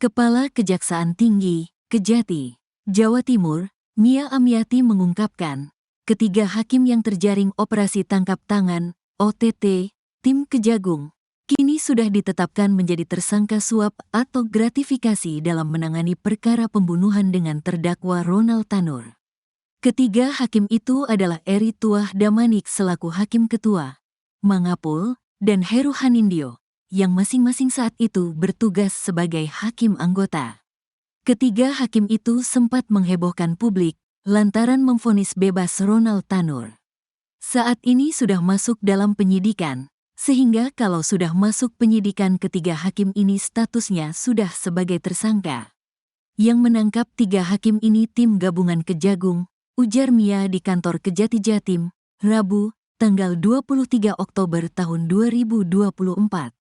Kepala Kejaksaan Tinggi, Kejati, Jawa Timur, Mia Amiati mengungkapkan, ketiga hakim yang terjaring operasi tangkap tangan, OTT, tim Kejagung, kini sudah ditetapkan menjadi tersangka suap atau gratifikasi dalam menangani perkara pembunuhan dengan terdakwa Ronald Tanur. Ketiga hakim itu adalah Eri Tuah Damanik selaku Hakim Ketua, Mangapul, dan Heru Hanindyo, yang masing-masing saat itu bertugas sebagai hakim anggota. Ketiga hakim itu sempat menghebohkan publik lantaran memvonis bebas Ronald Tanur. Saat ini sudah masuk dalam penyidikan, sehingga kalau sudah masuk penyidikan ketiga hakim ini statusnya sudah sebagai tersangka. Yang menangkap tiga hakim ini tim gabungan Kejagung, ujar Mia di kantor Kejati Jatim, Rabu, tanggal 23 Oktober tahun 2024.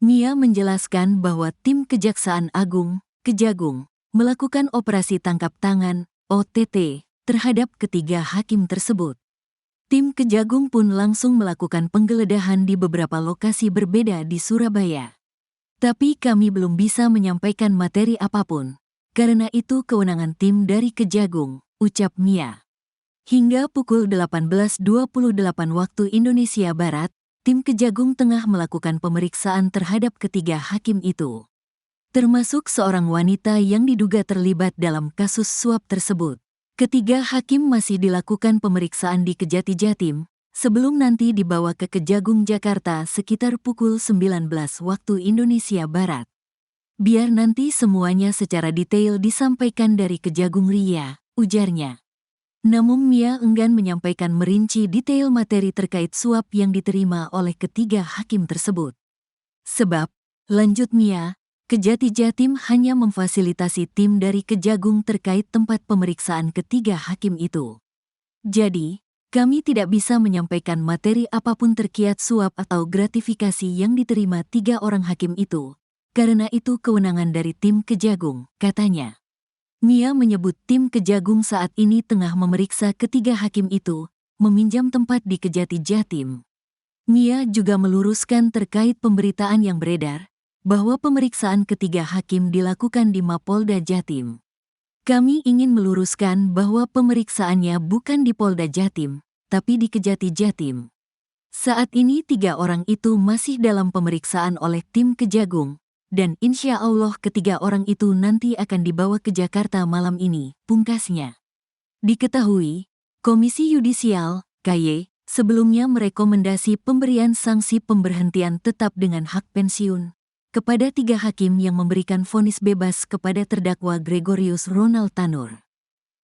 Mia menjelaskan bahwa tim Kejaksaan Agung, Kejagung, melakukan operasi tangkap tangan, OTT, terhadap ketiga hakim tersebut. Tim Kejagung pun langsung melakukan penggeledahan di beberapa lokasi berbeda di Surabaya. Tapi kami belum bisa menyampaikan materi apapun, karena itu kewenangan tim dari Kejagung, ucap Mia. Hingga pukul 18.28 waktu Indonesia Barat, tim Kejagung tengah melakukan pemeriksaan terhadap ketiga hakim itu, termasuk seorang wanita yang diduga terlibat dalam kasus suap tersebut. Ketiga hakim masih dilakukan pemeriksaan di Kejati Jatim, sebelum nanti dibawa ke Kejagung Jakarta sekitar pukul 19 waktu Indonesia Barat. Biar nanti semuanya secara detail disampaikan dari Kejagung Ria, ujarnya. Namun Mia enggan menyampaikan merinci detail materi terkait suap yang diterima oleh ketiga hakim tersebut. Sebab, lanjut Mia, Kejati Jatim hanya memfasilitasi tim dari Kejagung terkait tempat pemeriksaan ketiga hakim itu. Jadi, kami tidak bisa menyampaikan materi apapun terkait suap atau gratifikasi yang diterima tiga orang hakim itu, karena itu kewenangan dari tim Kejagung, katanya. Mia menyebut tim Kejagung saat ini tengah memeriksa ketiga hakim itu, meminjam tempat di Kejati Jatim. Mia juga meluruskan terkait pemberitaan yang beredar, bahwa pemeriksaan ketiga hakim dilakukan di Mapolda Jatim. Kami ingin meluruskan bahwa pemeriksaannya bukan di Polda Jatim, tapi di Kejati Jatim. Saat ini tiga orang itu masih dalam pemeriksaan oleh tim Kejagung, dan insya Allah ketiga orang itu nanti akan dibawa ke Jakarta malam ini, pungkasnya. Diketahui, Komisi Yudisial, KY, sebelumnya merekomendasi pemberian sanksi pemberhentian tetap dengan hak pensiun kepada tiga hakim yang memberikan vonis bebas kepada terdakwa Gregorius Ronald Tanur.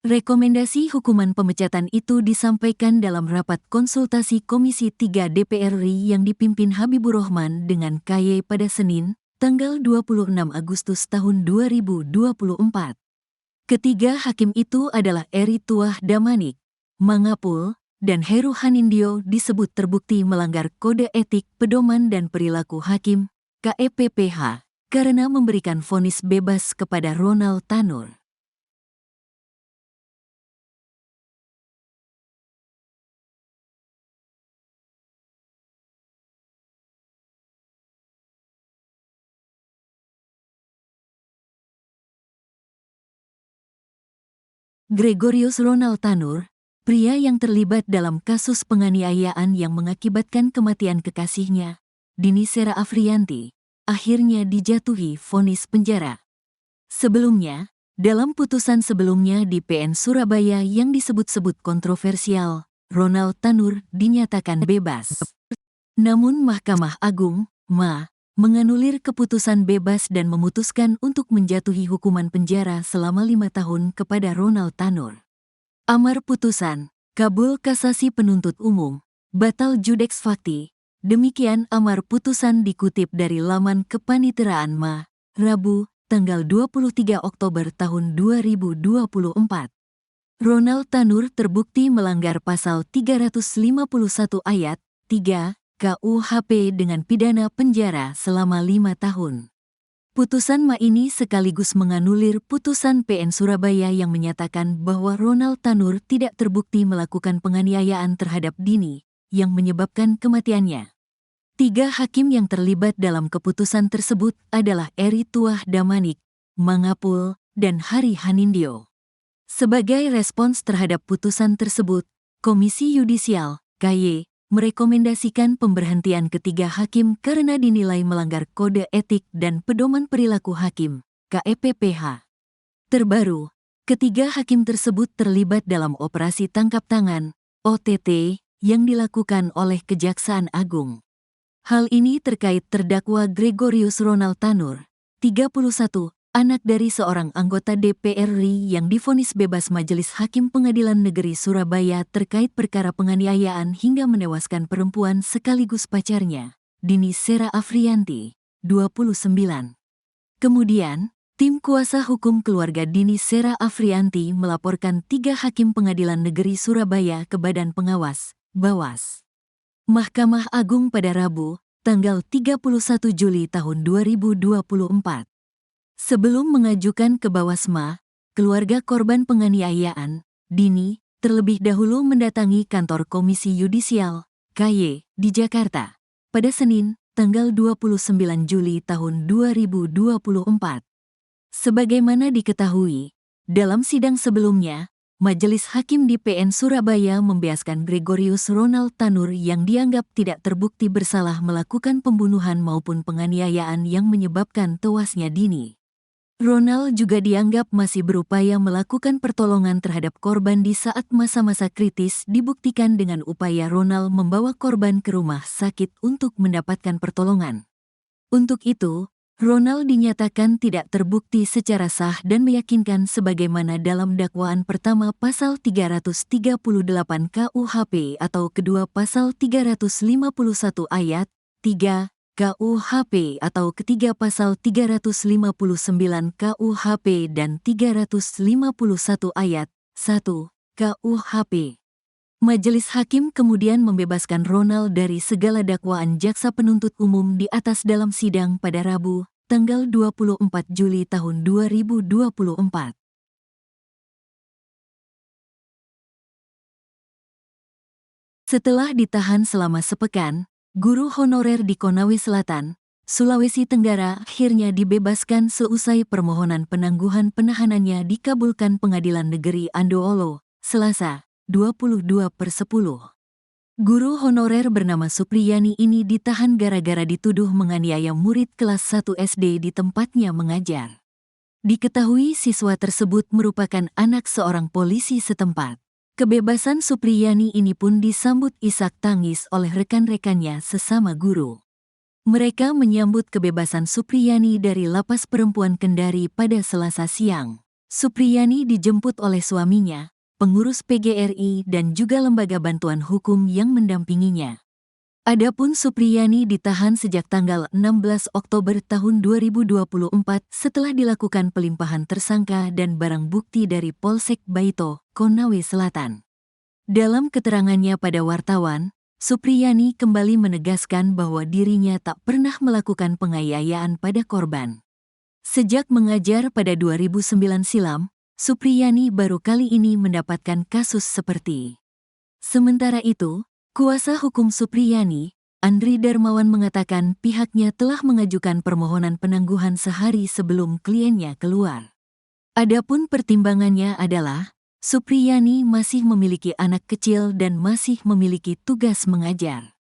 Rekomendasi hukuman pemecatan itu disampaikan dalam rapat konsultasi Komisi 3 DPR RI yang dipimpin Habibur Rahman dengan KY pada Senin, tanggal 26 Agustus tahun 2024. Ketiga hakim itu adalah Eri Tuah Damanik, Mangapul, dan Heru Hanindyo disebut terbukti melanggar Kode Etik Pedoman dan Perilaku Hakim, KEPPH, karena memberikan vonis bebas kepada Ronald Tanur. Gregorius Ronald Tanur, pria yang terlibat dalam kasus penganiayaan yang mengakibatkan kematian kekasihnya, Dini Sera Afriyanti, akhirnya dijatuhi vonis penjara. Sebelumnya, dalam putusan sebelumnya di PN Surabaya yang disebut-sebut kontroversial, Ronald Tanur dinyatakan bebas. Namun Mahkamah Agung, MA, menganulir keputusan bebas dan memutuskan untuk menjatuhi hukuman penjara selama 5 tahun kepada Ronald Tanur. Amar putusan, kabul kasasi penuntut umum, batal judeks fakti. Demikian amar putusan dikutip dari laman Kepaniteraan MA, Rabu, tanggal 23 Oktober tahun 2024. Ronald Tanur terbukti melanggar pasal 351 ayat 3 KUHP dengan pidana penjara selama 5 tahun. Putusan MA ini sekaligus menganulir putusan PN Surabaya yang menyatakan bahwa Ronald Tanur tidak terbukti melakukan penganiayaan terhadap Dini, yang menyebabkan kematiannya. 3 hakim yang terlibat dalam keputusan tersebut adalah Eri Tuah Damanik, Mangapul, dan Hari Hanindyo. Sebagai respons terhadap putusan tersebut, Komisi Yudisial, KY, merekomendasikan pemberhentian ketiga hakim karena dinilai melanggar Kode Etik dan Pedoman Perilaku Hakim, KEPPH. Terbaru, ketiga hakim tersebut terlibat dalam operasi tangkap tangan, OTT, yang dilakukan oleh Kejaksaan Agung. Hal ini terkait terdakwa Gregorius Ronald Tanur, 31, anak dari seorang anggota DPR RI yang divonis bebas Majelis Hakim Pengadilan Negeri Surabaya terkait perkara penganiayaan hingga menewaskan perempuan sekaligus pacarnya, Dini Sera Afrianti, 29. Kemudian, tim kuasa hukum keluarga Dini Sera Afrianti melaporkan 3 hakim Pengadilan Negeri Surabaya ke Badan Pengawas, Bawas. Mahkamah Agung pada Rabu, tanggal 31 Juli tahun 2024. Sebelum mengajukan ke Bawasma, keluarga korban penganiayaan, Dini, terlebih dahulu mendatangi kantor Komisi Yudisial, KY, di Jakarta, pada Senin, tanggal 29 Juli tahun 2024. Sebagaimana diketahui, dalam sidang sebelumnya, Majelis Hakim di PN Surabaya membiaskan Gregorius Ronald Tanur yang dianggap tidak terbukti bersalah melakukan pembunuhan maupun penganiayaan yang menyebabkan tewasnya Dini. Ronald juga dianggap masih berupaya melakukan pertolongan terhadap korban di saat masa-masa kritis dibuktikan dengan upaya Ronald membawa korban ke rumah sakit untuk mendapatkan pertolongan. Untuk itu, Ronald dinyatakan tidak terbukti secara sah dan meyakinkan sebagaimana dalam dakwaan pertama pasal 338 KUHP atau kedua pasal 351 ayat 3 KUHP atau ketiga pasal 359 KUHP dan 351 ayat 1 KUHP. Majelis Hakim kemudian membebaskan Ronald dari segala dakwaan jaksa penuntut umum di atas dalam sidang pada Rabu, tanggal 24 Juli tahun 2024. Setelah ditahan selama sepekan, guru honorer di Konawe Selatan, Sulawesi Tenggara akhirnya dibebaskan seusai permohonan penangguhan penahanannya dikabulkan Pengadilan Negeri Andoolo, Selasa, 22/10. Guru honorer bernama Supriyani ini ditahan gara-gara dituduh menganiaya murid kelas 1 SD di tempatnya mengajar. Diketahui siswa tersebut merupakan anak seorang polisi setempat. Kebebasan Supriyani ini pun disambut isak tangis oleh rekan-rekannya sesama guru. Mereka menyambut kebebasan Supriyani dari Lapas Perempuan Kendari pada Selasa siang. Supriyani dijemput oleh suaminya, pengurus PGRI dan juga lembaga bantuan hukum yang mendampinginya. Adapun Supriyani ditahan sejak tanggal 16 Oktober tahun 2024 setelah dilakukan pelimpahan tersangka dan barang bukti dari Polsek Baito, Konawe Selatan. Dalam keterangannya pada wartawan, Supriyani kembali menegaskan bahwa dirinya tak pernah melakukan penganiayaan pada korban. Sejak mengajar pada 2009 silam, Supriyani baru kali ini mendapatkan kasus seperti. Sementara itu, kuasa hukum Supriyani, Andri Darmawan mengatakan pihaknya telah mengajukan permohonan penangguhan sehari sebelum kliennya keluar. Adapun pertimbangannya adalah, Supriyani masih memiliki anak kecil dan masih memiliki tugas mengajar.